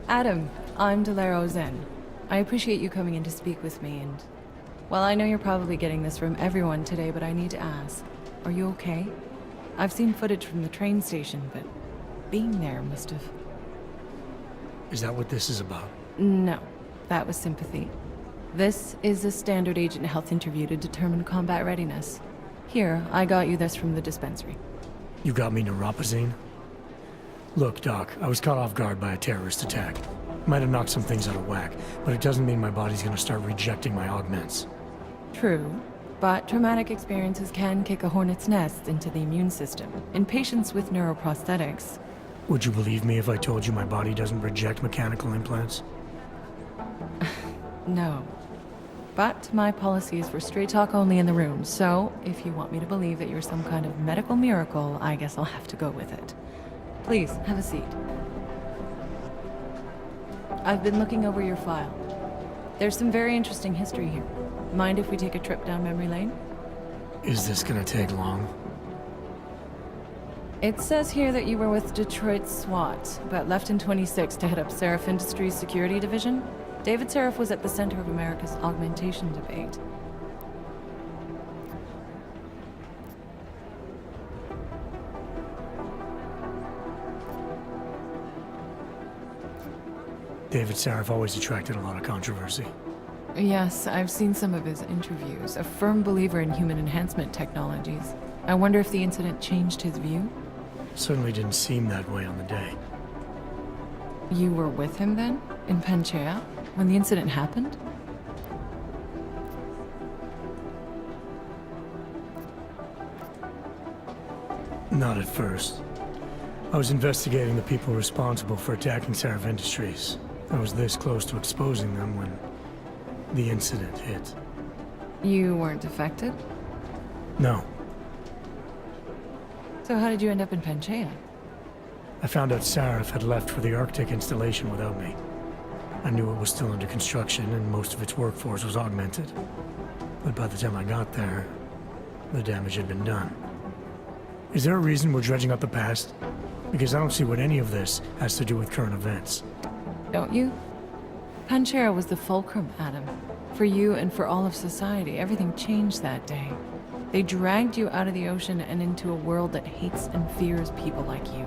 Adam, I'm Delaro Zen. I appreciate you coming in to speak with me, and... Well, I know you're probably getting this from everyone today, but I need to ask. Are you okay? I've seen footage from the train station, but being there must have... Is that what this is about? No, that was sympathy. This is a standard agent health interview to determine combat readiness. Here, I got you this from the dispensary. You got me neuropazine? Look, Doc, I was caught off guard by a terrorist attack. Might have knocked some things out of whack, but it doesn't mean my body's gonna start rejecting my augments. True, but traumatic experiences can kick a hornet's nest into the immune system. In patients with neuroprosthetics... Would you believe me if I told you my body doesn't reject mechanical implants? No. But my policy is for straight talk only in the room, so if you want me to believe that you're some kind of medical miracle, I guess I'll have to go with it. Please, have a seat. I've been looking over your file. There's some very interesting history here. Mind if we take a trip down memory lane? Is this gonna take long? It says here that you were with Detroit SWAT, but left in 26 to head up Seraph Industries' security division. David Seraph was at the center of America's augmentation debate. David Seraph always attracted a lot of controversy. Yes, I've seen some of his interviews. A firm believer in human enhancement technologies. I wonder if the incident changed his view? Certainly didn't seem that way on the day. You were with him then? In Panchea? When the incident happened? Not at first. I was investigating the people responsible for attacking Seraph Industries. I was this close to exposing them when the incident hit. You weren't affected? No. So how did you end up in Panchea? I found out Seraph had left for the Arctic installation without me. I knew it was still under construction and most of its workforce was augmented. But by the time I got there, the damage had been done. Is there a reason we're dredging up the past? Because I don't see what any of this has to do with current events. Don't you? Panchea was the fulcrum, Adam. For you and for all of society, everything changed that day. They dragged you out of the ocean and into a world that hates and fears people like you.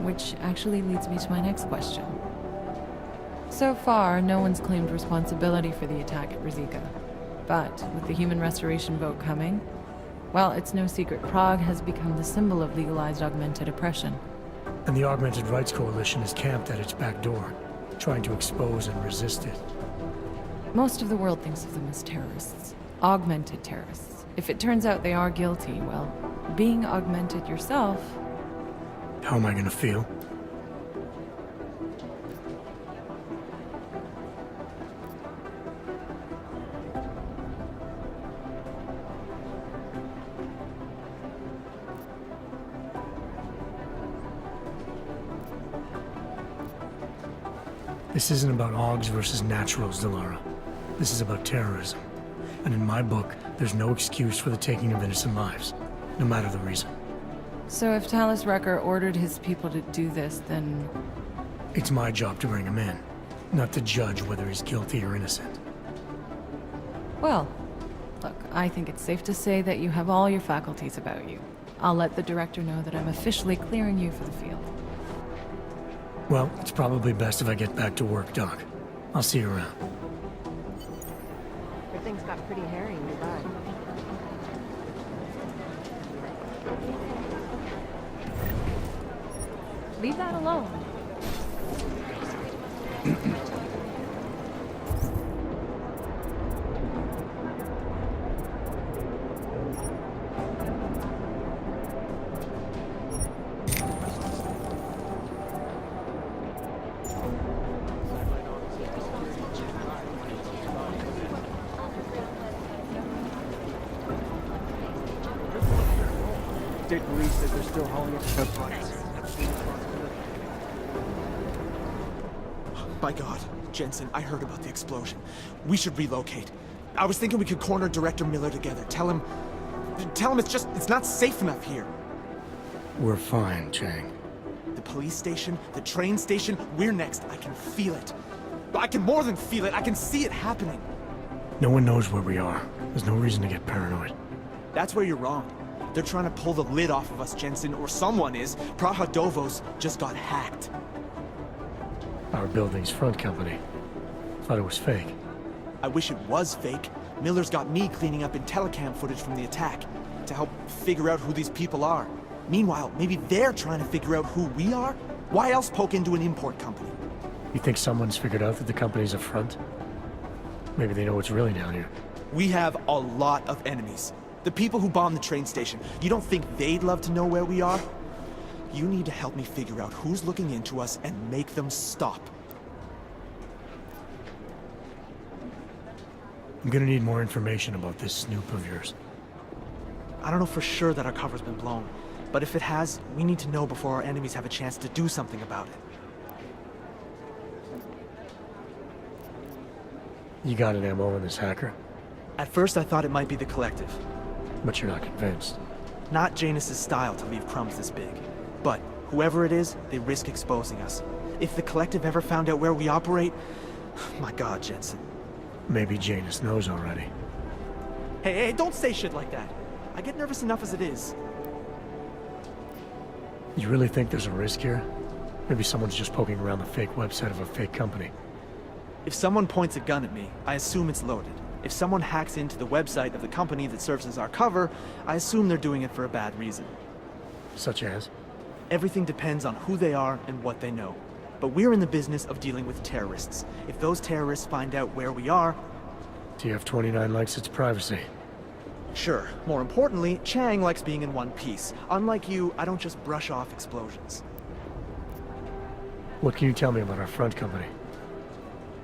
Which actually leads me to my next question. So far, no one's claimed responsibility for the attack at Rizika. But with the human restoration vote coming, well, it's no secret Prague has become the symbol of legalized augmented oppression. And the Augmented Rights Coalition is camped at its back door, trying to expose and resist it. Most of the world thinks of them as terrorists. Augmented terrorists. If it turns out they are guilty, well, being augmented yourself... How am I gonna feel? This isn't about Augs versus Naturals, Delara. This is about terrorism. And in my book, there's no excuse for the taking of innocent lives, no matter the reason. So if Talus Wrecker ordered his people to do this, then... It's my job to bring him in, not to judge whether he's guilty or innocent. Well, look, I think it's safe to say that you have all your faculties about you. I'll let the director know that I'm officially clearing you for the field. Well, it's probably best if I get back to work, Doc. I'll see you around. Everything's got pretty hairy nearby. Leave that alone. State police said they're still hauling it to bodies. By God, Jensen, I heard about the explosion. We should relocate. I was thinking we could corner Director Miller together. Tell him it's not safe enough here. We're fine, Chang. The police station, the train station, we're next. I can feel it. I can more than feel it, I can see it happening. No one knows where we are. There's no reason to get paranoid. That's where you're wrong. They're trying to pull the lid off of us, Jensen, or someone is. Praha Dovos just got hacked. Our building's front company. Thought it was fake. I wish it was fake. Miller's got me cleaning up IntelliCam footage from the attack to help figure out who these people are. Meanwhile, maybe they're trying to figure out who we are? Why else poke into an import company? You think someone's figured out that the company's a front? Maybe they know what's really down here. We have a lot of enemies. The people who bombed the train station, you don't think they'd love to know where we are? You need to help me figure out who's looking into us and make them stop. I'm gonna need more information about this snoop of yours. I don't know for sure that our cover's been blown, but if it has, we need to know before our enemies have a chance to do something about it. You got an MO on this hacker, At first I thought it might be the Collective. but you're not convinced. Not Janus's style to leave crumbs this big. But whoever it is, they risk exposing us. If the Collective ever found out where we operate... My god, Jensen. Maybe Janus knows already. Hey, don't say shit like that. I get nervous enough as it is. You really think there's a risk here? Maybe someone's just poking around the fake website of a fake company. If someone points a gun at me, I assume it's loaded. If someone hacks into the website of the company that serves as our cover, I assume they're doing it for a bad reason. Such as? Everything depends on who they are and what they know. But we're in the business of dealing with terrorists. If those terrorists find out where we are... TF-29 likes its privacy. Sure. More importantly, Chang likes being in one piece. Unlike you, I don't just brush off explosions. What can you tell me about our front company?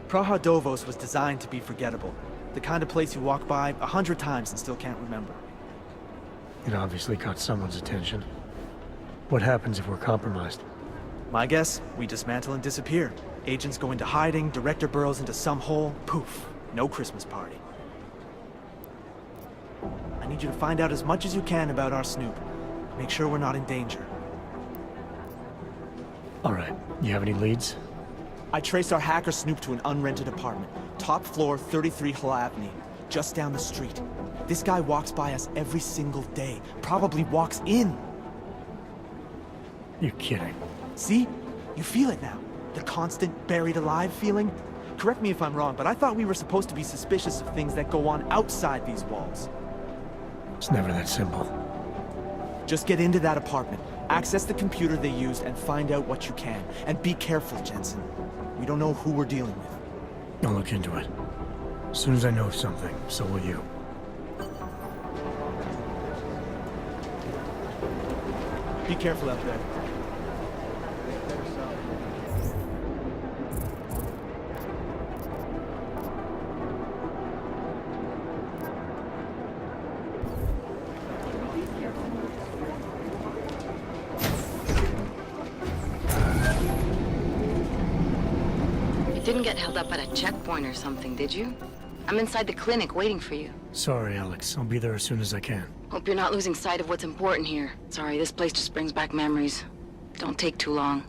Praha Dovos was designed to be forgettable. The kind of place you walk by 100 times and still can't remember. It obviously caught someone's attention. What happens if we're compromised? My guess, we dismantle and disappear. Agents go into hiding, director burrows into some hole, poof, no Christmas party. I need you to find out as much as you can about our snoop. Make sure we're not in danger. Alright, you have any leads? I traced our hacker snoop to an unrented apartment. Top floor, 33 Halavni, just down the street. This guy walks by us every single day. Probably walks in. You're kidding. See? You feel it now. The constant buried alive feeling. Correct me if I'm wrong, but I thought we were supposed to be suspicious of things that go on outside these walls. It's never that simple. Just get into that apartment, access the computer they used, and find out what you can. And be careful, Jensen. We don't know who we're dealing with. I'll look into it. As soon as I know something, so will you. Be careful out there. Didn't get held up at a checkpoint or something, did you? I'm inside the clinic waiting for you. Sorry, Alex. I'll be there as soon as I can. Hope you're not losing sight of what's important here. Sorry, this place just brings back memories. Don't take too long.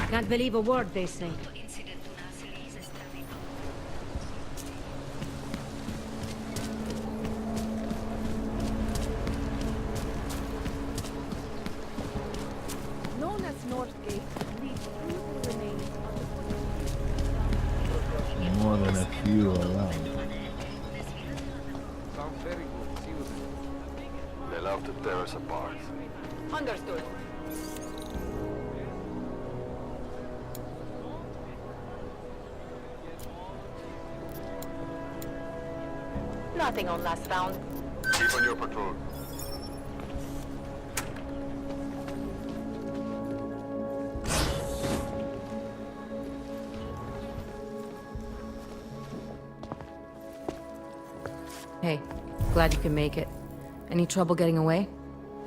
Can't believe a word they say. Known as Northgate, leads through the remains of More than a few around. Sounds very good. See you then. They love to tear us apart. Understood. Nothing on last round. Keep on your patrol. Hey, glad you can make it. Any trouble getting away?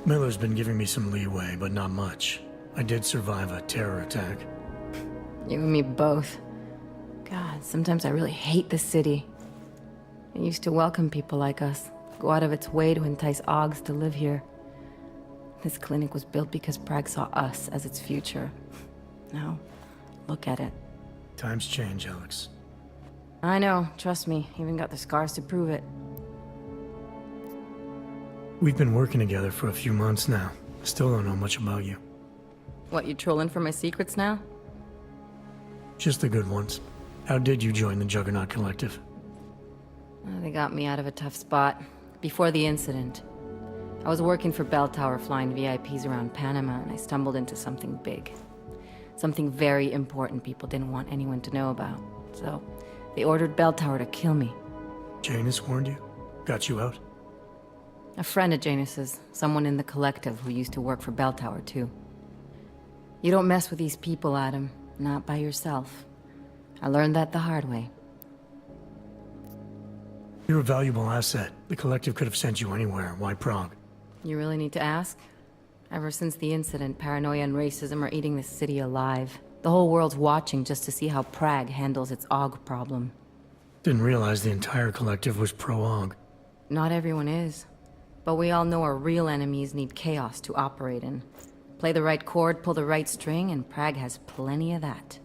Miller's been giving me some leeway, but not much. I did survive a terror attack. You and me both. God, sometimes I really hate this city. It used to welcome people like us, go out of its way to entice Augs to live here. This clinic was built because Prague saw us as its future. Now, look at it. Times change, Alex. I know, trust me, even got the scars to prove it. We've been working together for a few months now. Still don't know much about you. What, you trolling for my secrets now? Just the good ones. How did you join the Juggernaut Collective? They got me out of a tough spot. Before the incident, I was working for Bell Tower flying VIPs around Panama, and I stumbled into something big. Something very important people didn't want anyone to know about. So, they ordered Bell Tower to kill me. Janus warned you? Got you out? A friend of Janus's, someone in the collective who used to work for Bell Tower too. You don't mess with these people, Adam. Not by yourself. I learned that the hard way. You're a valuable asset. The collective could have sent you anywhere. Why Prague? You really need to ask? Ever since the incident, paranoia and racism are eating this city alive. The whole world's watching just to see how Prague handles its AUG problem. Didn't realize the entire collective was pro-AUG. Not everyone is. But we all know our real enemies need chaos to operate in. Play the right chord, pull the right string, and Prague has plenty of that.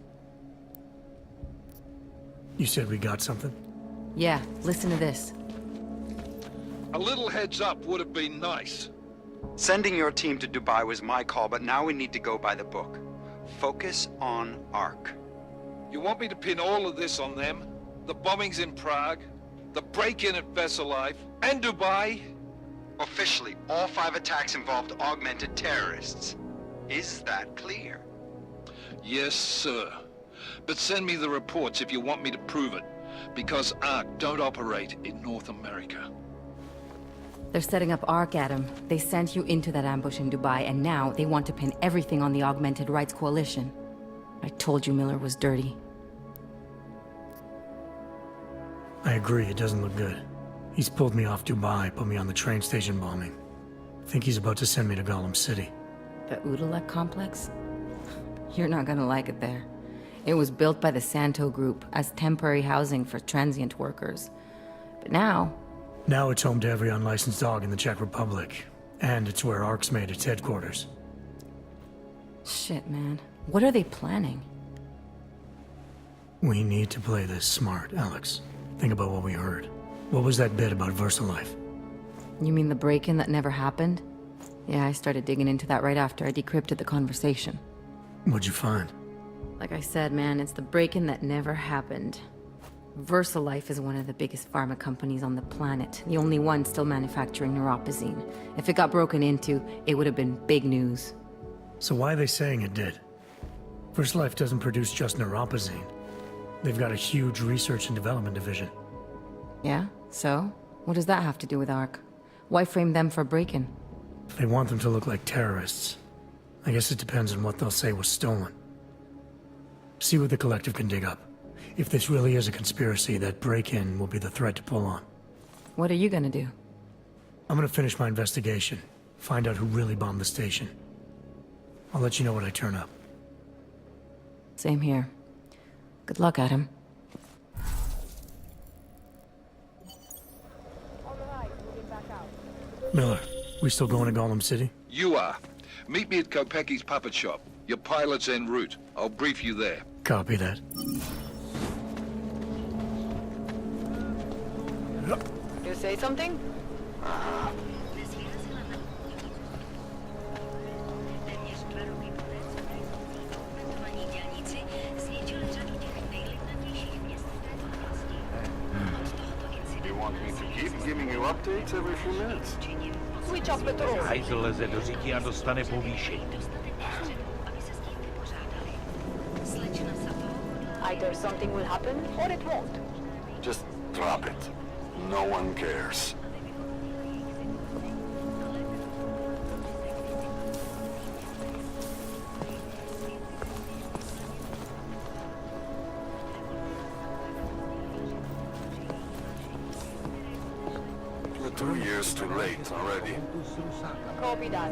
You said we got something? Yeah, listen to this. A little heads up would have been nice. Sending your team to Dubai was my call, but now we need to go by the book. Focus on ARC. You want me to pin all of this on them? The bombings in Prague, the break-in at Versalife, and Dubai? Officially, all 5 attacks involved augmented terrorists. Is that clear? Yes, sir. But send me the reports if you want me to prove it, because ARC don't operate in North America. They're setting up ARC, Adam. They sent you into that ambush in Dubai, and now they want to pin everything on the Augmented Rights Coalition. I told you Miller was dirty. I agree, it doesn't look good. He's pulled me off Dubai, put me on the train station bombing. Think he's about to send me to Gollum City. The Udalek complex? You're not gonna like it there. It was built by the Santo Group as temporary housing for transient workers. But now... Now it's home to every unlicensed dog in the Czech Republic. And it's where ARC's made its headquarters. Shit, man. What are they planning? We need to play this smart, Alex. Think about what we heard. What was that bit about Versalife? You mean the break-in that never happened? Yeah, I started digging into that right after I decrypted the conversation. What'd you find? Like I said, man, it's the break-in that never happened. Versalife is one of the biggest pharma companies on the planet, the only one still manufacturing neuropozyne. If it got broken into, it would have been big news. So why are they saying it did? Versalife doesn't produce just neuropozyne. They've got a huge research and development division. Yeah? So? What does that have to do with ARC? Why frame them for break-in? They want them to look like terrorists. I guess it depends on what they'll say was stolen. See what the collective can dig up. If this really is a conspiracy, that break-in will be the thread to pull on. What are you gonna do? I'm gonna finish my investigation. Find out who really bombed the station. I'll let you know when I turn up. Same here. Good luck, Adam. Miller, we still going to Gollum City? You are. Meet me at Kopecki's puppet shop. Your pilot's en route. I'll brief you there. Copy that. You say something? You want me to keep giving you updates every few minutes? Switch off patrol. Hajzl leze do zítí a dostane povýšení. Either something will happen or it won't. Just drop it. No one cares. You're 2 years too late already. Copy that.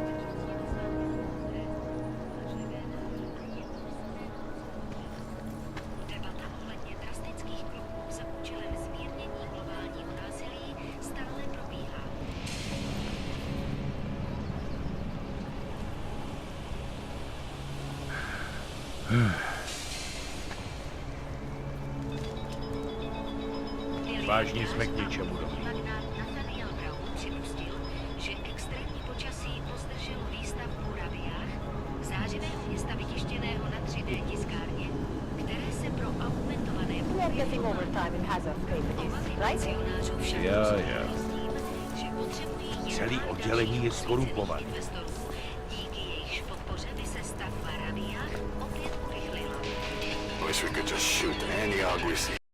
Vážně jsme k ničemu dobrý. že extrémní počasí pozdrželo výstavbu v Rabiách, zářivého města vytištěného na 3D tiskárně, které se pro augmentované We are getting overtime in Hazard packages, right? Jo. Celý oddělení je skorumpovaný. Díky jejichž podpoře by se stav v Rabiách opět urychlil. Wish we could just shoot any ugly